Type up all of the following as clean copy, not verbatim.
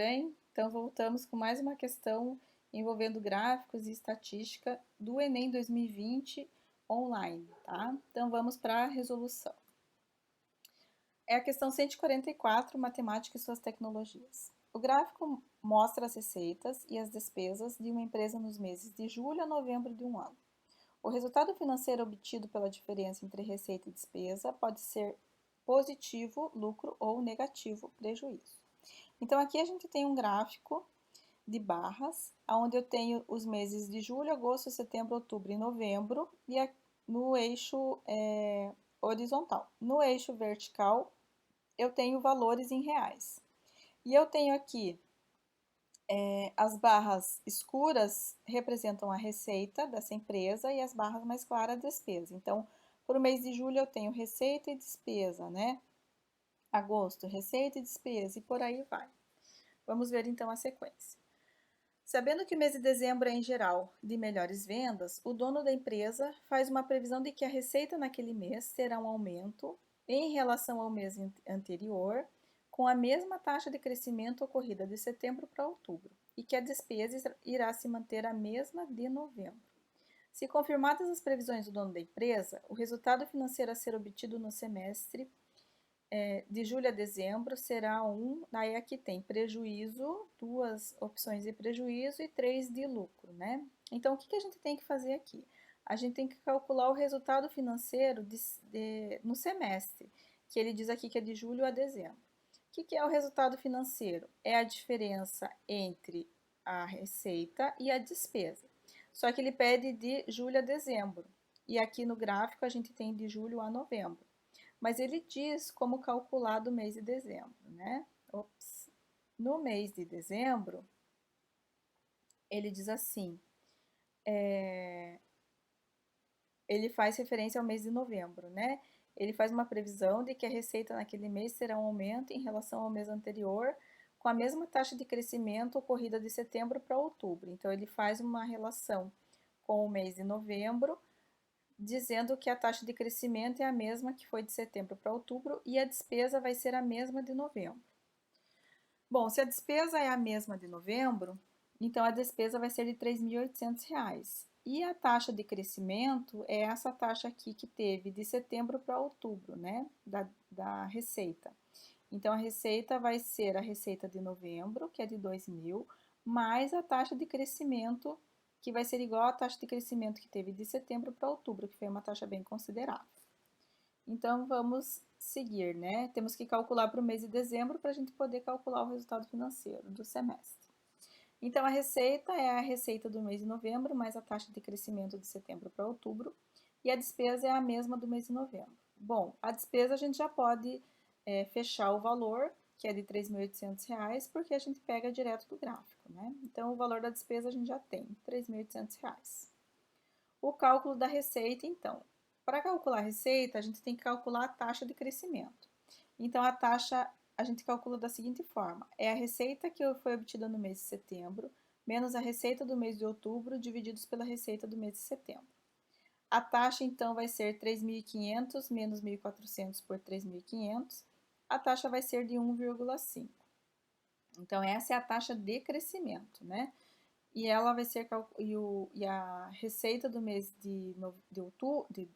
bem? Então, voltamos com mais uma questão envolvendo gráficos e estatística do Enem 2020 online, tá? Então, vamos para a resolução. É a questão 144, Matemática e suas tecnologias. O gráfico mostra as receitas e as despesas de uma empresa nos meses de julho a novembro de um ano. O resultado financeiro obtido pela diferença entre receita e despesa pode ser positivo, lucro, ou negativo, prejuízo. Então, aqui a gente tem um gráfico de barras, onde eu tenho os meses de julho, agosto, setembro, outubro e novembro, e no eixo horizontal. No eixo vertical, eu tenho valores em reais. E eu tenho aqui as barras escuras representam a receita dessa empresa e as barras mais claras a despesa. Então, para o mês de julho eu tenho receita e despesa, né? Agosto, receita e despesa, e por aí vai. Vamos ver então a sequência. Sabendo que o mês de dezembro é, em geral, de melhores vendas, o dono da empresa faz uma previsão de que a receita naquele mês terá um aumento em relação ao mês anterior, com a mesma taxa de crescimento ocorrida de setembro para outubro, e que a despesa irá se manter a mesma de novembro. Se confirmadas as previsões do dono da empresa, o resultado financeiro a ser obtido no semestre de julho a dezembro será daí aqui tem prejuízo, duas opções de prejuízo e três de lucro, né? Então, o que a gente tem que fazer aqui? A gente tem que calcular o resultado financeiro no semestre, que ele diz aqui que é de julho a dezembro. O que é o resultado financeiro? É a diferença entre a receita e a despesa. Só que ele pede de julho a dezembro. E aqui no gráfico a gente tem de julho a novembro. Mas ele diz como calcular do mês de dezembro, né? Ops. No mês de dezembro, ele diz assim, ele faz referência ao mês de novembro, né? Ele faz uma previsão de que a receita naquele mês terá um aumento em relação ao mês anterior, com a mesma taxa de crescimento ocorrida de setembro para outubro. Então, ele faz uma relação com o mês de novembro, dizendo que a taxa de crescimento é a mesma que foi de setembro para outubro e a despesa vai ser a mesma de novembro. Bom, se a despesa é a mesma de novembro, então a despesa vai ser de R$ 3.800. E a taxa de crescimento é essa taxa aqui que teve de setembro para outubro, né? Da receita. Então, a receita vai ser a receita de novembro, que é de 2.000, mais a taxa de crescimento, que vai ser igual à taxa de crescimento que teve de setembro para outubro, que foi uma taxa bem considerável. Então, vamos seguir, né? Temos que calcular para o mês de dezembro para a gente poder calcular o resultado financeiro do semestre. Então, a receita é a receita do mês de novembro, mais a taxa de crescimento de setembro para outubro, e a despesa é a mesma do mês de novembro. Bom, a despesa a gente já pode fechar o valor, que é de R$ 3.800, porque a gente pega direto do gráfico, né? Então, o valor da despesa a gente já tem, R$ 3.800. O cálculo da receita, então. Para calcular a receita, a gente tem que calcular a taxa de crescimento. Então, a taxa a gente calcula da seguinte forma: é a receita que foi obtida no mês de setembro, menos a receita do mês de outubro, divididos pela receita do mês de setembro. A taxa, então, vai ser 3.500 menos 1.400 por 3.500. A taxa vai ser de 1,5. Então, essa é a taxa de crescimento, né? E ela vai ser e a receita do mês de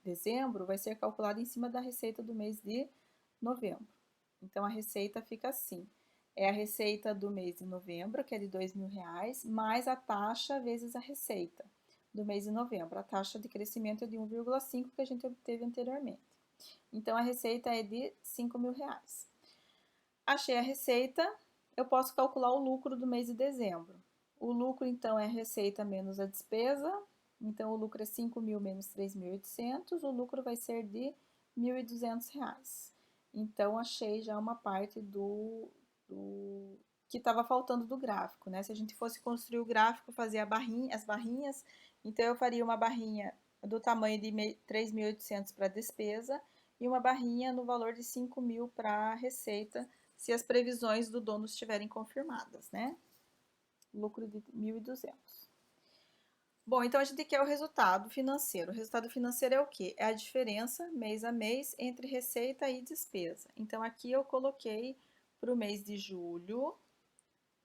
dezembro vai ser calculada em cima da receita do mês de novembro. Então a receita fica assim: é a receita do mês de novembro, que é de R$ 2.000, mais a taxa vezes a receita do mês de novembro. A taxa de crescimento é de 1,5 que a gente obteve anteriormente. Então a receita é de R$ 5.000. Achei a receita, eu posso calcular o lucro do mês de dezembro. O lucro, então, é a receita menos a despesa. Então, o lucro é 5.000 menos 3.800. O lucro vai ser de R$ 1.200. Então, achei já uma parte do que estava faltando do gráfico, né? Se a gente fosse construir o gráfico, fazer as barrinhas, então eu faria uma barrinha do tamanho de 3.800 para a despesa e uma barrinha no valor de 5.000 para a receita, se as previsões do dono estiverem confirmadas, né? Lucro de 1.200. Bom, então a gente quer o resultado financeiro. O resultado financeiro é o quê? É a diferença mês a mês entre receita e despesa. Então aqui eu coloquei para o mês de julho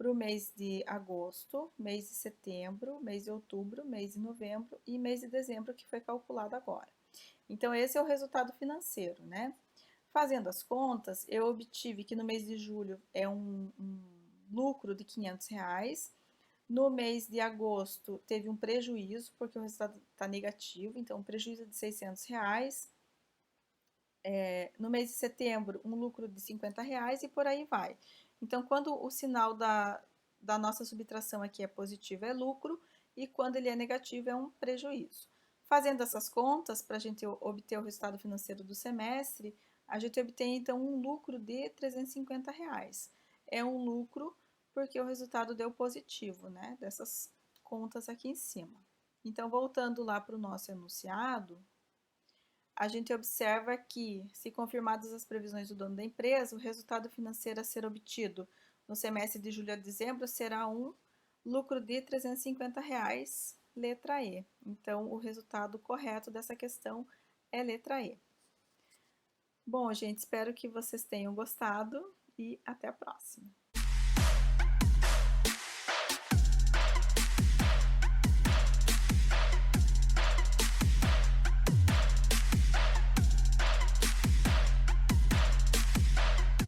para o mês de agosto, mês de setembro, mês de outubro, mês de novembro e mês de dezembro, que foi calculado agora. Então, esse é o resultado financeiro, né? Fazendo as contas, eu obtive que no mês de julho é um lucro de R$ 500. No mês de agosto teve um prejuízo, porque o resultado está negativo, então um prejuízo de R$ 600. No mês de setembro, um lucro de R$ 50 e por aí vai. Então, quando o sinal da nossa subtração aqui é positivo, é lucro, e quando ele é negativo, é um prejuízo. Fazendo essas contas, para a gente obter o resultado financeiro do semestre, a gente obtém então um lucro de R$ 350. É um lucro porque o resultado deu positivo, né? Dessas contas aqui em cima. Então, voltando lá para o nosso enunciado, a gente observa que, se confirmadas as previsões do dono da empresa, o resultado financeiro a ser obtido no semestre de julho a dezembro será um lucro de R$ 350, letra E. Então, o resultado correto dessa questão é letra E. Bom, gente, espero que vocês tenham gostado e até a próxima.